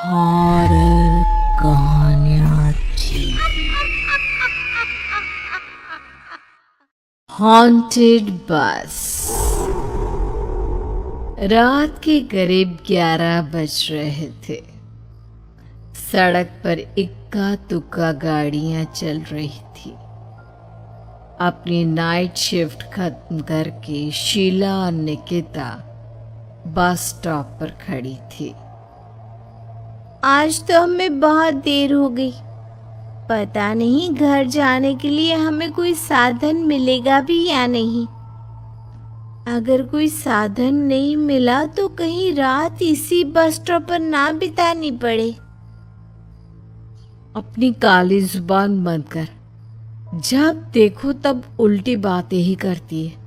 Horror कहानियाँ थी। Haunted बस। रात के करीब 11 बज रहे थे। सड़क पर इक्का दुक्का गाड़ियां चल रही थी। अपनी नाइट शिफ्ट खत्म करके शीला और निकिता बस स्टॉप पर खड़ी थी। आज तो हमें बहुत देर हो गई। पता नहीं घर जाने के लिए हमें कोई साधन मिलेगा भी या नहीं। अगर कोई साधन नहीं मिला तो कहीं रात इसी बस स्टॉप पर ना बितानी पड़े। अपनी काली जुबान बंद कर। जब देखो तब उल्टी बातें ही करती है।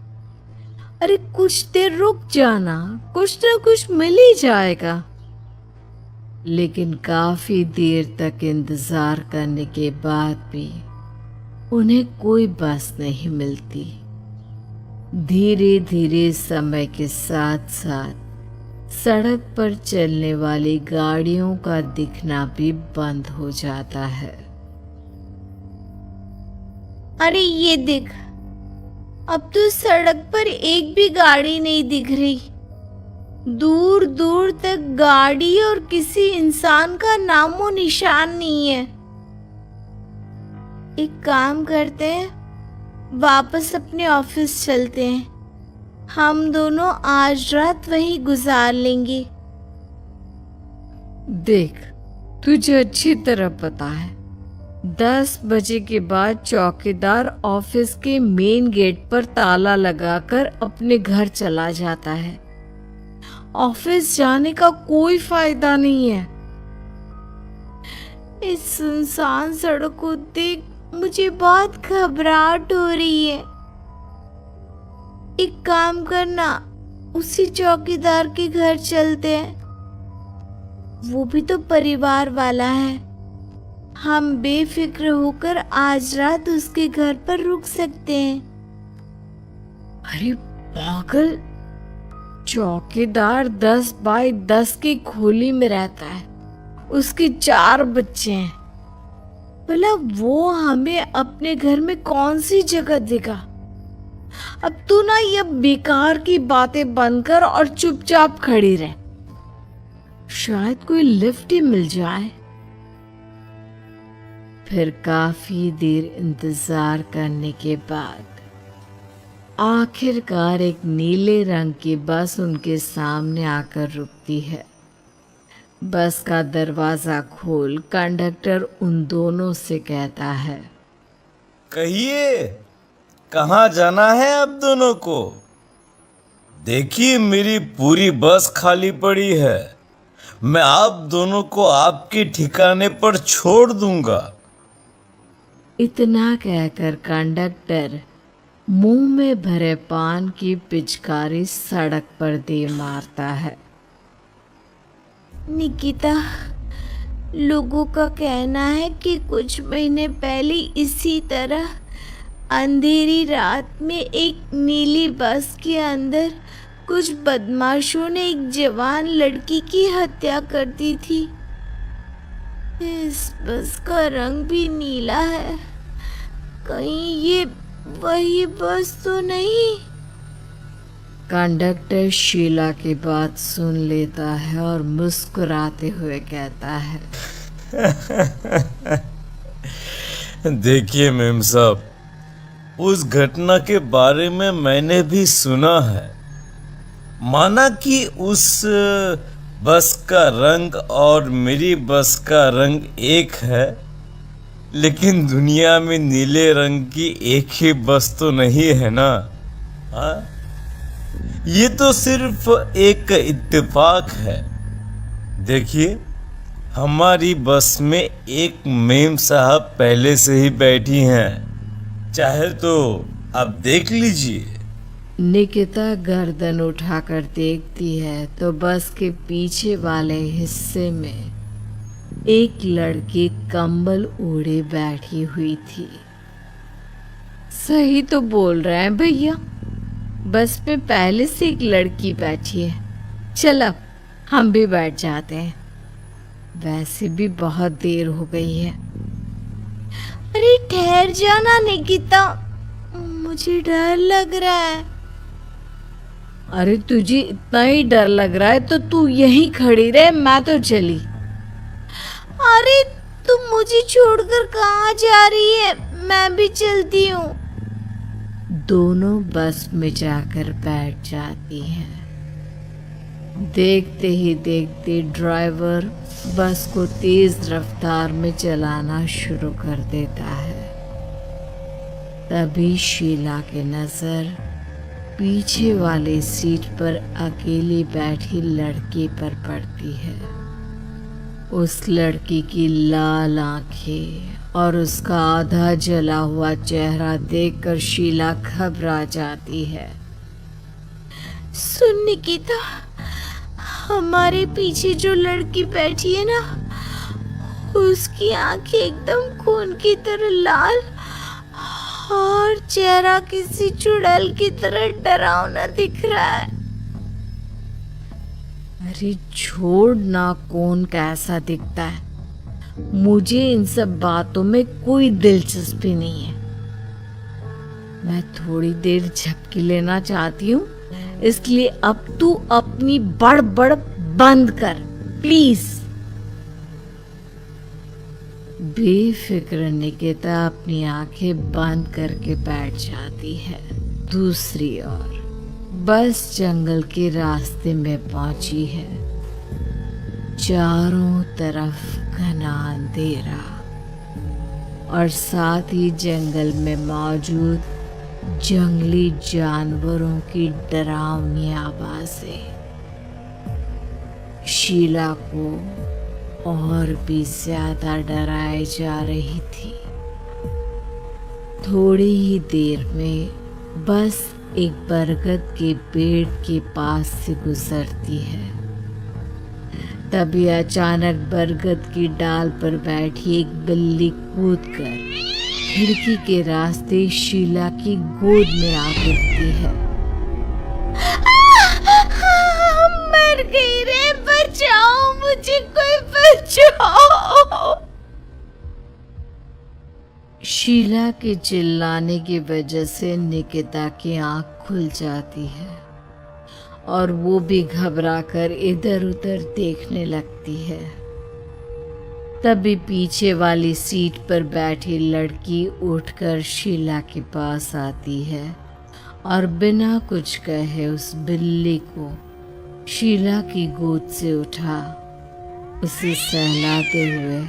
अरे कुछ देर रुक जाना, कुछ ना कुछ मिल ही जाएगा। लेकिन काफी देर तक इंतजार करने के बाद भी उन्हें कोई बस नहीं मिलती। धीरे धीरे समय के साथ साथ सड़क पर चलने वाली गाड़ियों का दिखना भी बंद हो जाता है। अरे ये देख, अब तो सड़क पर एक भी गाड़ी नहीं दिख रही। दूर दूर तक गाड़ी और किसी इंसान का नामो निशान नहीं है। एक काम करते हैं, वापस अपने ऑफिस चलते हैं। हम दोनों आज रात वहीं गुजार लेंगे। देख, तुझे अच्छी तरह पता है 10 बजे के बाद चौकीदार ऑफिस के मेन गेट पर ताला लगाकर अपने घर चला जाता है। ऑफिस जाने का कोई फायदा नहीं है। इस सुनसान सड़क को देख मुझे बहुत घबराहट हो रही है। एक काम करना, उसी चौकीदार के घर चलते हैं। वो भी तो परिवार वाला है। हम बेफिक्र होकर आज रात उसके घर पर रुक सकते हैं। अरे पागल, चौकीदार 10 बाई 10 की खोली में रहता है। उसके 4 बच्चे हैं। भला वो हमें अपने घर में कौन सी जगह देगा। अब तू ना ये बेकार की बातें बंद कर और चुपचाप खड़ी रह। शायद कोई लिफ्ट ही मिल जाए। फिर काफी देर इंतजार करने के बाद आखिरकार एक नीले रंग की बस उनके सामने आकर रुकती है। बस का दरवाजा खोल कंडक्टर उन दोनों से कहता है, कहिए कहाँ जाना है आप दोनों को? देखिए मेरी पूरी बस खाली पड़ी है। मैं आप दोनों को आपके ठिकाने पर छोड़ दूंगा। इतना कहकर कंडक्टर मुंह में भरे पान की पिचकारी सड़क पर दे मारता है। निकिता, लोगों का कहना है कि कुछ महीने पहले इसी तरह अंधेरी रात में एक नीली बस के अंदर कुछ बदमाशों ने एक जवान लड़की की हत्या कर दी थी। इस बस का रंग भी नीला है। कहीं ये वही बस तो नहीं? कंडक्टर शीला की बात सुन लेता है और मुस्कुराते हुए कहता है, देखिए मेम साहब, उस घटना के बारे में मैंने भी सुना है। माना कि उस बस का रंग और मेरी बस का रंग एक है, लेकिन दुनिया में नीले रंग की एक ही बस तो नहीं है ना। हाँ, ये तो सिर्फ एक इत्तेफाक है। देखिए, हमारी बस में एक मेम साहब पहले से ही बैठी हैं। चाहे तो आप देख लीजिए। निकिता गर्दन उठाकर देखती है तो बस के पीछे वाले हिस्से में एक लड़की कंबल ओढ़े बैठी हुई थी। सही तो बोल रहे हैं भैया, बस में पहले से एक लड़की बैठी है। चल अब हम भी बैठ जाते हैं। वैसे भी बहुत देर हो गई है। अरे ठहर जाना निकिता, मुझे डर लग रहा है। अरे तुझे इतना ही डर लग रहा है तो तू यहीं खड़ी रहे, मैं तो चली। अरे तुम मुझे छोड़कर कहाँ जा रही है? मैं भी चलती हूँ। दोनों बस में जाकर बैठ जाती हैं। देखते ही देखते ड्राइवर बस को तेज रफ्तार में चलाना शुरू कर देता है। तभी शीला की नजर पीछे वाली सीट पर अकेली बैठी लड़की पर पड़ती है। उस लड़की की लाल आंखें और उसका आधा जला हुआ चेहरा देखकर शीला घबरा जाती है। सुन निकिता, हमारे पीछे जो लड़की बैठी है ना, उसकी आंखें एकदम खून की तरह लाल और चेहरा किसी चुड़ैल की तरह डरावना दिख रहा है। अरे छोड़ ना, कौन कैसा दिखता है, मुझे इन सब बातों में कोई दिलचस्पी नहीं है। मैं थोड़ी देर झपकी लेना चाहती हूँ, इसलिए अब तू अपनी बड़बड़ बंद कर प्लीज। बेफिक्र निकिता अपनी आंखें बंद करके बैठ जाती है। दूसरी ओर बस जंगल के रास्ते में पहुंची है। चारों तरफ घना अंधेरा और साथ ही जंगल में मौजूद जंगली जानवरों की डरावनी आवाजें शीला को और भी ज्यादा डराए जा रही थी। थोड़ी ही देर में बस एक बरगद के पेड़ के पास से गुजरती है। तभी अचानक बरगद की डाल पर बैठी एक बिल्ली कूदकर खिड़की के रास्ते शीला की गोद में आ गिरती है। मर गई रे, बचाओ मुझे, कोई बचाओ। शीला के चिल्लाने की वजह से निकिता की आंख खुल जाती है और वो भी घबराकर इधर उधर देखने लगती है। तभी पीछे वाली सीट पर बैठी लड़की उठकर शीला के पास आती है और बिना कुछ कहे उस बिल्ली को शीला की गोद से उठा उसे सहलाते हुए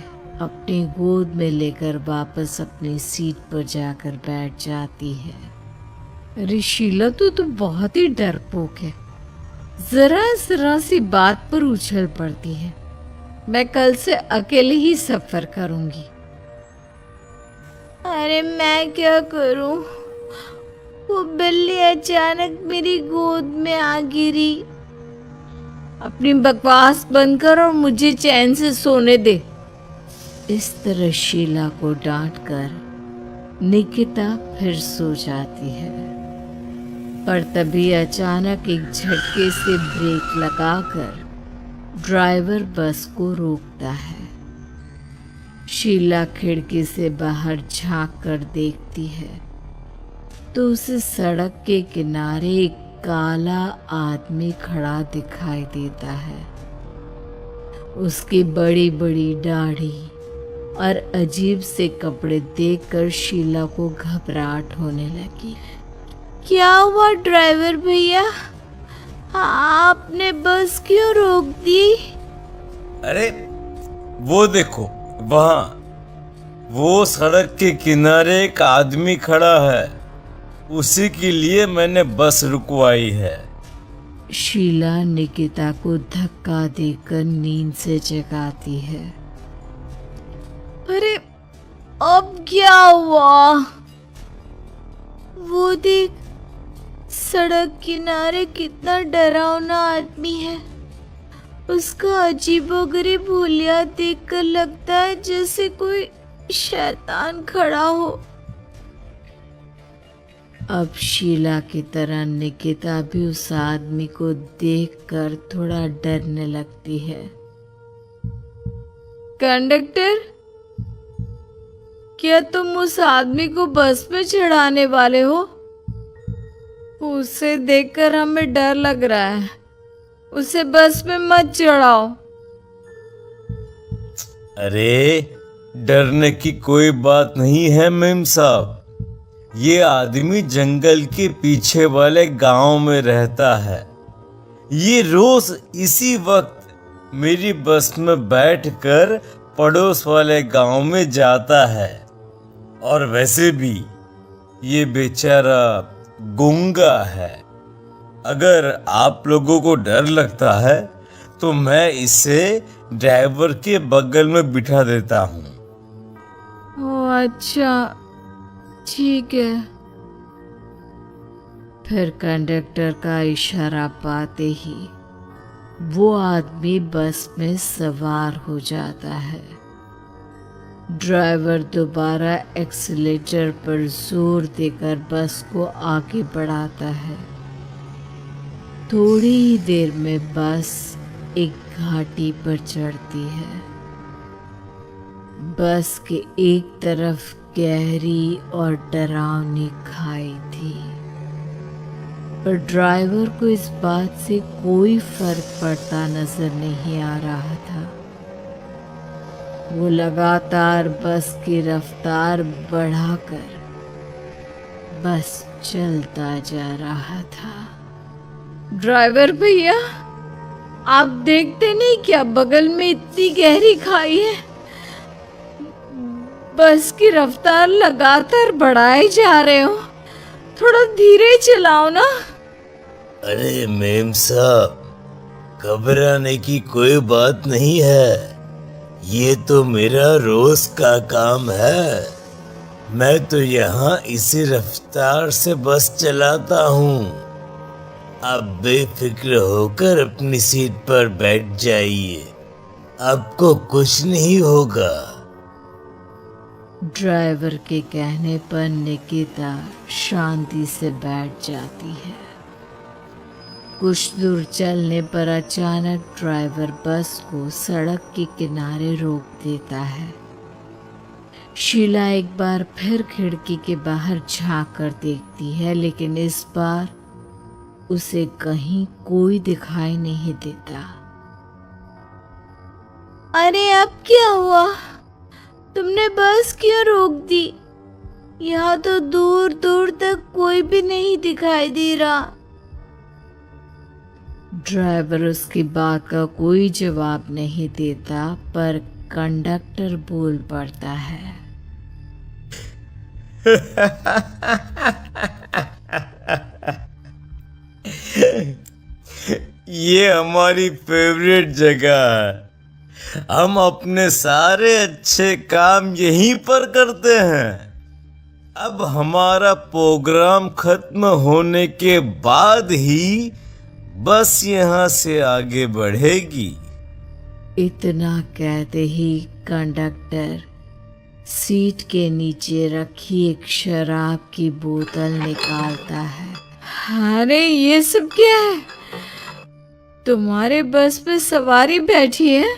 अपनी गोद में लेकर वापस अपनी सीट पर जाकर बैठ जाती है। अरे शीला, तू तो बहुत ही डरपोक है, जरा जरा सी बात पर उछल पड़ती है। मैं कल से अकेले ही सफर करूंगी। अरे मैं क्या करूं? वो बिल्ली अचानक मेरी गोद में आ गिरी। अपनी बकवास बंद कर और मुझे चैन से सोने दे। इस तरह शीला को डांटकर निकिता फिर सो जाती है। पर तभी अचानक एक झटके से ब्रेक लगाकर ड्राइवर बस को रोकता है। शीला खिड़की से बाहर झांक कर देखती है तो उसे सड़क के किनारे एक काला आदमी खड़ा दिखाई देता है। उसकी बड़ी बड़ी दाढ़ी और अजीब से कपड़े देखकर शीला को घबराहट होने लगी। क्या हुआ ड्राइवर भैया, आपने बस क्यों रोक दी? अरे वो देखो, वहां वो सड़क के किनारे एक आदमी खड़ा है, उसी के लिए मैंने बस रुकवाई है। शीला निकिता को धक्का देकर नींद से जगाती है। अरे अब क्या हुआ? वो देख, सड़क किनारे कितना डरावना आदमी है। उसका अजीबोगरीब हुलिया देखकर लगता है जैसे कोई शैतान खड़ा हो। अब शीला की तरह निकिता भी उस आदमी को देखकर थोड़ा डरने लगती है। कंडक्टर, क्या तुम उस आदमी को बस में चढ़ाने वाले हो? उसे देखकर हमें डर लग रहा है। उसे बस में मत चढ़ाओ। अरे, डरने की कोई बात नहीं है मेम साहब। ये आदमी जंगल के पीछे वाले गांव में रहता है। ये रोज इसी वक्त मेरी बस में बैठकर पड़ोस वाले गांव में जाता है। और वैसे भी ये बेचारा गूंगा है। अगर आप लोगों को डर लगता है तो मैं इसे ड्राइवर के बगल में बिठा देता हूँ। ओह अच्छा, ठीक है। फिर कंडक्टर का इशारा पाते ही वो आदमी बस में सवार हो जाता है। ड्राइवर दोबारा एक्सीलेटर पर जोर देकर बस को आगे बढ़ाता है। थोड़ी ही देर में बस एक घाटी पर चढ़ती है। बस के एक तरफ गहरी और डरावनी खाई थी, पर ड्राइवर को इस बात से कोई फर्क पड़ता नजर नहीं आ रहा था। वो लगातार बस की रफ्तार बढ़ाकर बस चलता जा रहा था। ड्राइवर भैया, आप देखते नहीं क्या बगल में इतनी गहरी खाई है? बस की रफ्तार लगातार बढ़ाए जा रहे हो, थोड़ा धीरे चलाओ ना। अरे मेम साहब, घबराने की कोई बात नहीं है। ये तो मेरा रोज का काम है। मैं तो यहाँ इसी रफ्तार से बस चलाता हूँ। आप बेफिक्र होकर अपनी सीट पर बैठ जाइए, आपको कुछ नहीं होगा। ड्राइवर के कहने पर निकिता शांति से बैठ जाती है। कुछ दूर चलने पर अचानक ड्राइवर बस को सड़क के किनारे रोक देता है। शीला एक बार फिर खिड़की के बाहर झांक कर देखती है, लेकिन इस बार उसे कहीं कोई दिखाई नहीं देता। अरे अब क्या हुआ? तुमने बस क्यों रोक दी? यहाँ तो दूर दूर तक कोई भी नहीं दिखाई दे रहा। ड्राइवर उसकी बात का कोई जवाब नहीं देता, पर कंडक्टर बोल पड़ता है। ये हमारी फेवरेट जगह है। हम अपने सारे अच्छे काम यहीं पर करते हैं। अब हमारा प्रोग्राम खत्म होने के बाद ही बस यहाँ से आगे बढ़ेगी। इतना कहते ही कंडक्टर सीट के नीचे रखी एक शराब की बोतल निकालता है। अरे ये सब क्या है? तुम्हारे बस में सवारी बैठी है,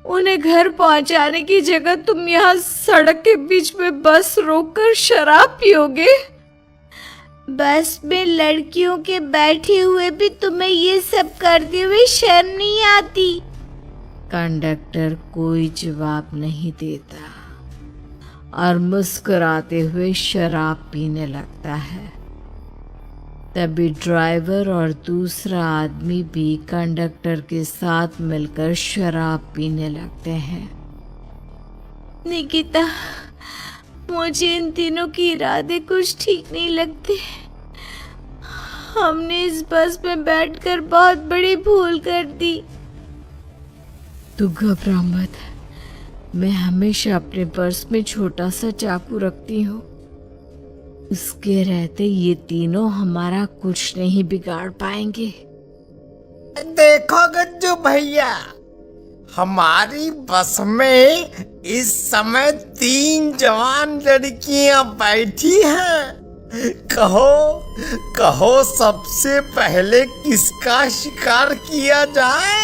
उन्हें घर पहुंचाने की जगह तुम यहाँ सड़क के बीच में बस रोककर शराब पियोगे? बस में लड़कियों के बैठे हुए भी तुम्हें ये सब करते हुए शर्म नहीं आती? कंडक्टर कोई जवाब नहीं देता और मुस्कुराते हुए शराब पीने लगता है। तभी ड्राइवर और दूसरा आदमी भी कंडक्टर के साथ मिलकर शराब पीने लगते हैं। निकिता, मुझे इन तीनों के इरादे कुछ ठीक नहीं लगते। हमने इस बस में बैठकर बहुत बड़ी भूल कर दी। तू घबरा मत, मैं हमेशा अपने पर्स में छोटा सा चाकू रखती हूँ। उसके रहते ये तीनों हमारा कुछ नहीं बिगाड़ पाएंगे। देखो गज्जू भैया, हमारी बस में इस समय 3 जवान लड़कियां बैठी हैं। कहो कहो सबसे पहले किसका शिकार किया जाए?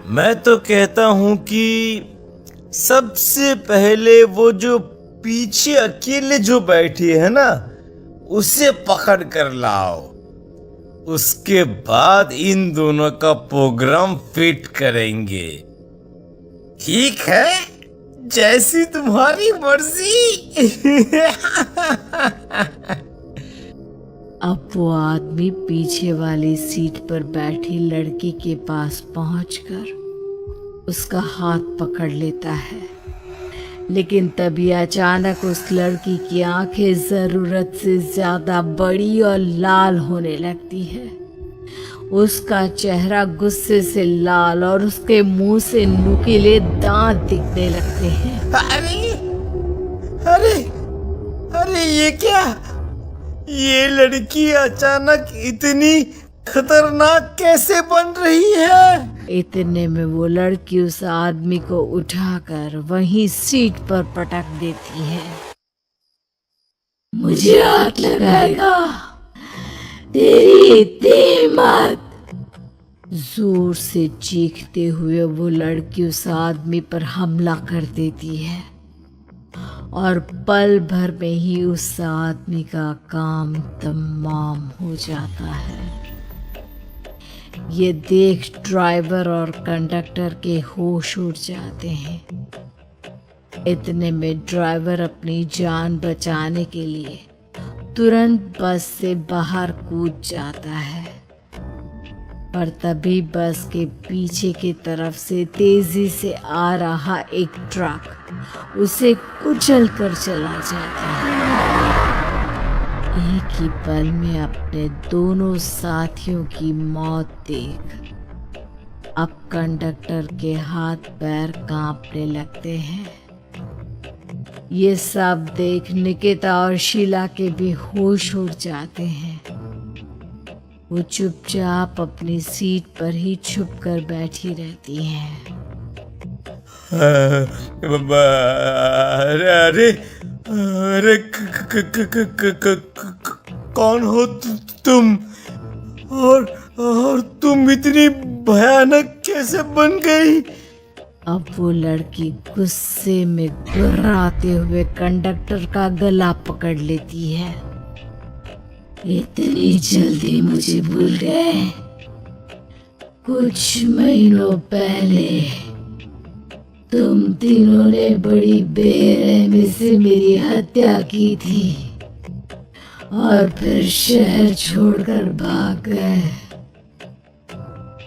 मैं तो कहता हूं कि सबसे पहले वो जो पीछे अकेले जो बैठी है ना, उसे पकड़ कर लाओ। उसके बाद इन दोनों का प्रोग्राम फिट करेंगे। ठीक है, जैसी तुम्हारी मर्जी। अब वो आदमी पीछे वाली सीट पर बैठी लड़की के पास पहुंचकर उसका हाथ पकड़ लेता है, लेकिन तभी अचानक उस लड़की की आंखें जरूरत से ज्यादा बड़ी और लाल होने लगती है। उसका चेहरा गुस्से से लाल और उसके मुंह से नुकीले दांत दिखने लगते हैं। अरे अरे अरे, ये क्या? ये लड़की अचानक इतनी खतरनाक कैसे बन रही है? इतने में वो लड़की उस आदमी को उठाकर वहीं सीट पर पटक देती है। मुझे हाथ लगाएगा, तेरी इतनी हिम्मत! जोर से चीखते हुए वो लड़की उस आदमी पर हमला कर देती है और पल भर में ही उस आदमी का काम तमाम हो जाता है। ये देख ड्राइवर और कंडक्टर के होश उड़ जाते हैं। इतने में ड्राइवर अपनी जान बचाने के लिए तुरंत बस से बाहर कूद जाता है, पर तभी बस के पीछे की तरफ से तेजी से आ रहा एक ट्रक उसे कुचल कर चला जाता है। एक ही पल में अपने दोनों साथियों की मौत देख अब कंडक्टर के हाथ पैर कांपने लगते हैं। ये सब देख निकिता और शीला के भी होश उड़ जाते हैं। वो चुपचाप अपनी सीट पर ही छुप कर बैठी रहती हैं। अरे अरे अरे, कौन हो तुम? और तुम इतनी भयानक कैसे बन गई? अब वो लड़की गुस्से में गुर्राते हुए कंडक्टर का गला पकड़ लेती है। इतनी जल्दी मुझे भूल गए? कुछ महीनों पहले तुम तीनों ने बड़ी बेरहमी से मेरी हत्या की थी और फिर शहर छोड़कर भाग गए।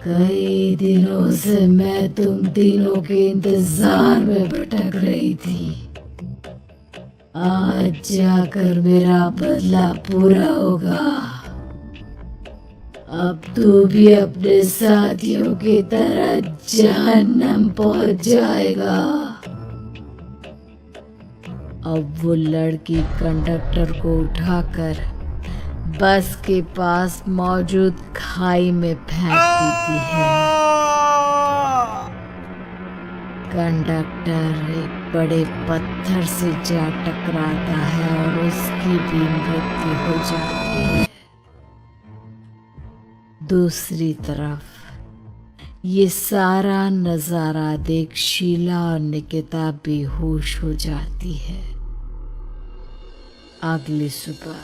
कई दिनों से मैं तुम तीनों के इंतजार में भटक रही थी। आज जाकर मेरा बदला पूरा होगा। अब तू भी अपने साथियों की तरह जहन्नम पहुंच जाएगा। अब वो लड़की कंडक्टर को उठाकर बस के पास मौजूद खाई में फेंक देती है। कंडक्टर एक बड़े पत्थर से जा टकराता है और उसकी भी मृत्यु हो जाती है। दूसरी तरफ ये सारा नजारा देख शीला और निकिता बेहोश हो जाती है। अगली सुबह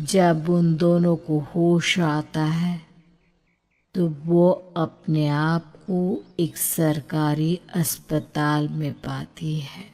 जब उन दोनों को होश आता है तो वो अपने आप को एक सरकारी अस्पताल में पाती है।